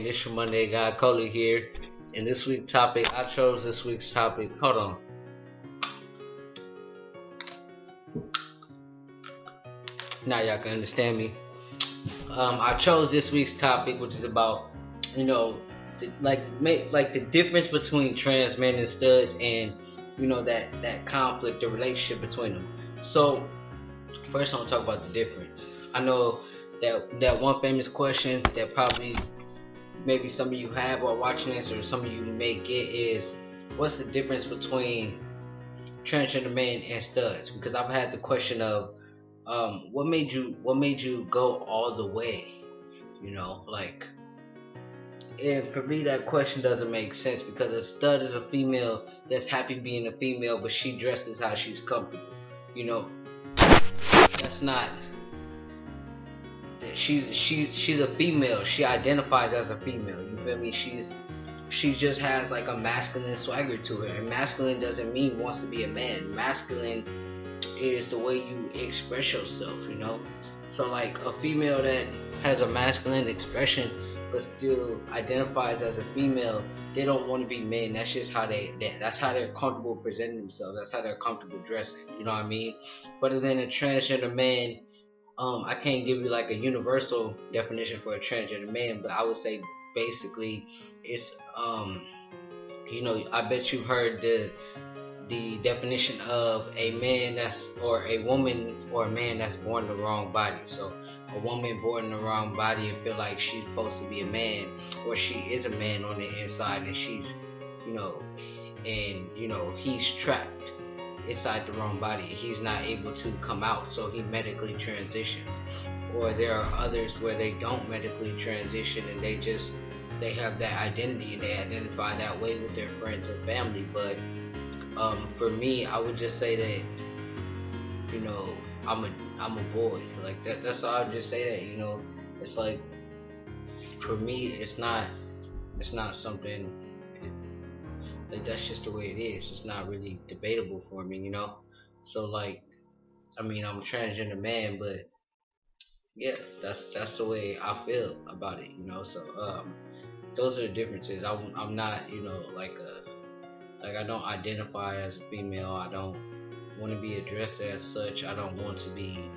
man, it's your Monday guy, Coley here. And this week's topic, I chose this week's topic. Hold on. Now y'all can understand me. I chose this week's topic, which is about, like the difference between trans men and studs, and that conflict, the relationship between them. So first, I want to talk about the difference. I know that one famous question that probably maybe some of you have or watching this, or some of you may get, is what's the difference between transgender men and studs? Because I've had the question of what made you go all the way, like. And for me, that question doesn't make sense, because a stud is a female that's happy being a female, but she dresses how she's comfortable. You know, that's not. She's a female. She identifies as a female. You feel me? She just has like a masculine swagger to her. And masculine doesn't mean wants to be a man. Masculine is the way you express yourself. So like a female that has a masculine expression but still identifies as a female, they don't want to be men. That's just how that's how they're comfortable presenting themselves. That's how they're comfortable dressing. You know what I mean? But then a transgender man, I can't give you like a universal definition for a transgender man, but I would say basically it's I bet you've heard the definition of a man that's, or a woman or a man that's born in the wrong body. So a woman born in the wrong body and feel like she's supposed to be a man, or she is a man on the inside, and she's he's trapped inside the wrong body. He's not able to come out, so he medically transitions. Or there are others where they don't medically transition, and they have that identity and they identify that way with their friends and family. But for me, I would just say that I'm a boy. Like that's all I would just say that. It's like, for me, it's not something. Like, that's just the way it is. It's not really debatable for me. So like, I mean, I'm a transgender man, but yeah, that's the way I feel about it. So those are the differences. I'm not like I don't identify as a female. I don't want to be addressed as such. I don't want to be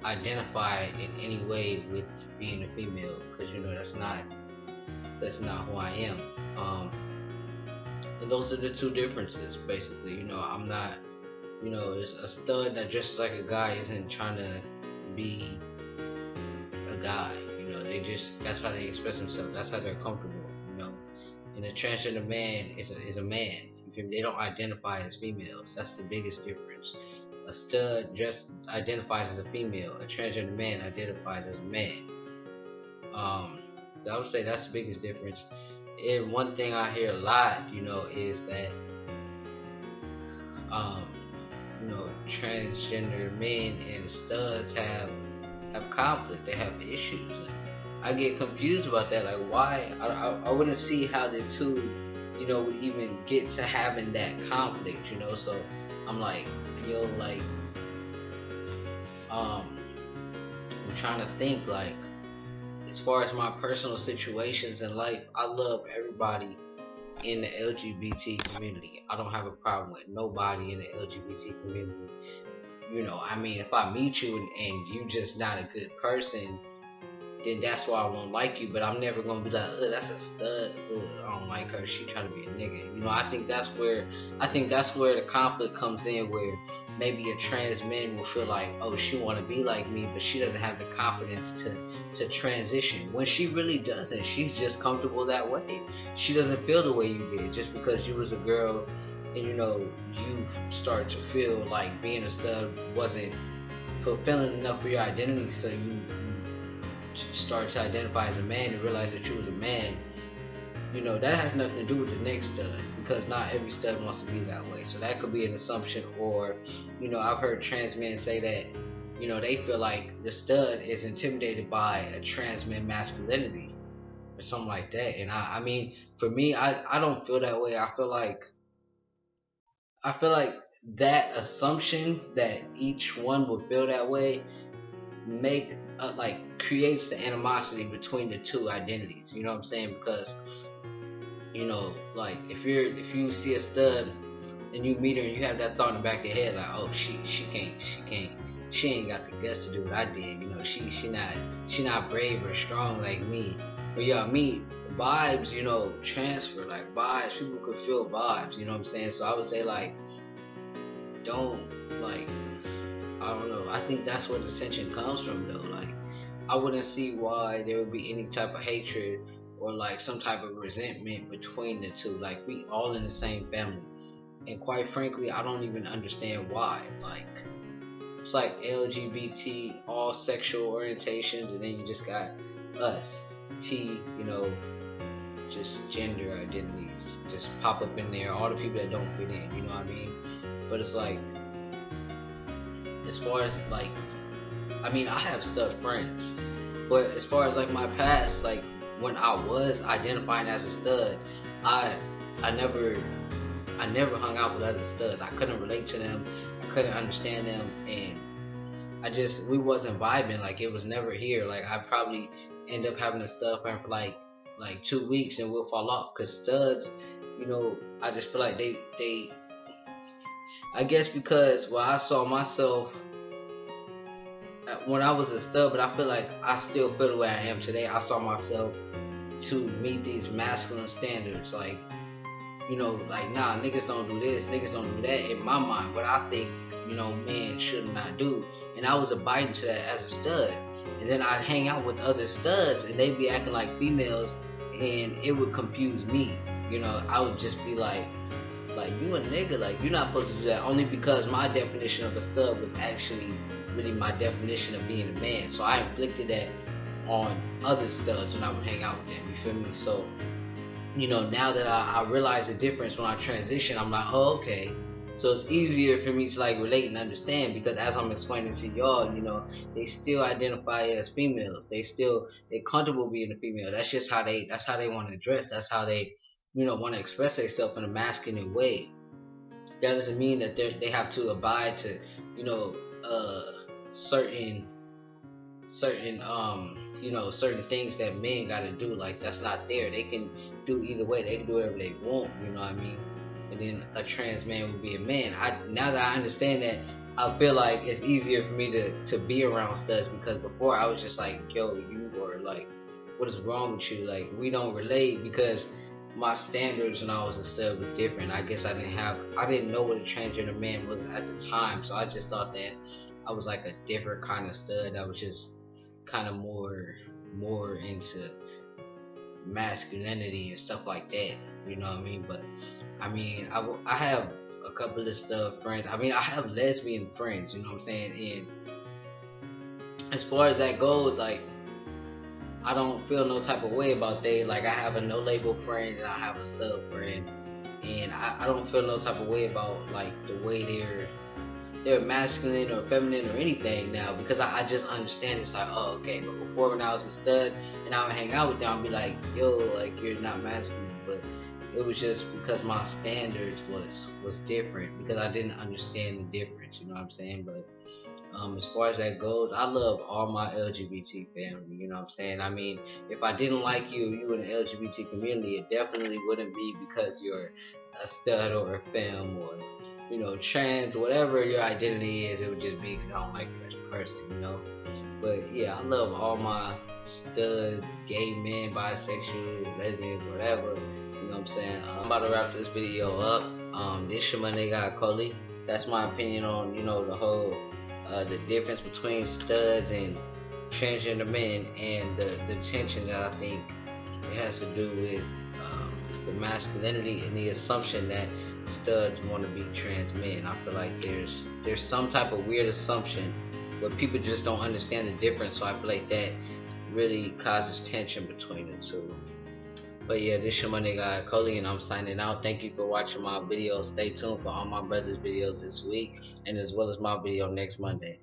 identify in any way with being a female, because that's not who I am. And those are the two differences, basically. I'm not, it's a stud that dresses like a guy isn't trying to be a guy. That's how they express themselves. That's how they're comfortable. And a transgender man is a man. They don't identify as females. That's the biggest difference. A stud just identifies as a female. A transgender man identifies as a man. I would say that's the biggest difference. And one thing I hear a lot, is that transgender men and studs have conflict. They have issues. I get confused about that. Like, why? I wouldn't see how the two, would even get to having that conflict. So I'm like, I'm trying to think, like, as far as my personal situations in life, I love everybody in the LGBT community. I don't have a problem with nobody in the LGBT community. I mean, if I meet you and you just not a good person, then that's why I won't like you. But I'm never gonna be like, that's a stud. I don't like her. She trying to be a nigga. I think that's where the conflict comes in, where maybe a trans man will feel like, oh, she want to be like me, but she doesn't have the confidence to transition. When she really doesn't. She's just comfortable that way. She doesn't feel the way you did just because you was a girl, and you start to feel like being a stud wasn't fulfilling enough for your identity, so you start to identify as a man and realize that you was a man. That has nothing to do with the next stud, because not every stud wants to be that way. So that could be an assumption. Or I've heard trans men say that they feel like the stud is intimidated by a trans man masculinity or something like that. And I mean, for me, I don't feel that way. I feel like that assumption that each one would feel that way creates the animosity between the two identities. You know what I'm saying? Because like if you see a stud and you meet her and you have that thought in the back of your head like, oh, she ain't got the guts to do what I did. She not brave or strong like me. But y'all meet, vibes, transfer, like vibes. People could feel vibes. You know what I'm saying? So I would say like, don't like. I don't know. I think that's where the tension comes from though. Like, I wouldn't see why there would be any type of hatred or like some type of resentment between the two. Like, we all in the same family. And quite frankly, I don't even understand why. Like, it's like LGBT, all sexual orientations, and then you just got us, T, just gender identities just pop up in there. All the people that don't fit in, you know what I mean? But it's like, as far as like, I mean, I have stud friends, but as far as like my past, like when I was identifying as a stud, I never hung out with other studs. I couldn't relate to them. I couldn't understand them, and we wasn't vibing. Like, it was never here. Like, I probably end up having a stud friend for like 2 weeks and we'll fall off. Cause studs, I just feel like they I guess because, well, I saw myself when I was a stud, but I feel like I still feel the way I am today. I saw myself to meet these masculine standards, like, like, nah, niggas don't do this, niggas don't do that, in my mind, what I think, men should not do. And I was abiding to that as a stud. And then I'd hang out with other studs and they'd be acting like females, and it would confuse me. I would just be like, you a nigga, like, you're not supposed to do that, only because my definition of a stud was actually really my definition of being a man. So I inflicted that on other studs when I would hang out with them, you feel me? So, now that I realize the difference when I transition, I'm like, oh, okay. So it's easier for me to like relate and understand, because as I'm explaining to y'all, they still identify as females. They comfortable being a female. That's just how they want to dress. That's how they want to express themselves in a masculine way. That doesn't mean that they have to abide to certain certain things that men gotta do. Like, that's not there. They can do either way. They can do whatever they want, you know what I mean? And then a trans man would be a man. Now that I understand that, I feel like it's easier for me to be around studs, because before I was just like, yo, you were like, what is wrong with you? Like, we don't relate, because my standards when I was a stud was different. I guess I didn't know what a transgender man was at the time, so I just thought that I was like a different kind of stud that was just kind of more into masculinity and stuff like that, you know what I mean? But I mean, I have a couple of stud friends. I mean, I have lesbian friends, you know what I'm saying? And as far as that goes, like, I don't feel no type of way about they. Like, I have a no label friend and I have a stud friend, and I don't feel no type of way about like the way they're masculine or feminine or anything now, because I just understand. It's like, oh, okay. But before, when I was a stud and I would hang out with them, I'd be like, yo, like, you're not masculine. But it was just because my standards was different, because I didn't understand the difference, you know what I'm saying? But as far as that goes, I love all my LGBT family, you know what I'm saying? I mean, if I didn't like you in the LGBT community, it definitely wouldn't be because you're a stud or a femme or, trans, whatever your identity is. It would just be because I don't like you as a person, But yeah, I love all my studs, gay men, bisexuals, lesbians, whatever, you know what I'm saying? I'm about to wrap this video up. This is my nigga Coley. That's my opinion on, the whole the difference between studs and transgender men, and the tension that I think it has to do with the masculinity and the assumption that studs want to be trans men. I feel like there's some type of weird assumption where people just don't understand the difference. So I feel like that really causes tension between the two. But yeah, this is my nigga Coley, and I'm signing out. Thank you for watching my video. Stay tuned for all my brothers' videos this week, and as well as my video next Monday.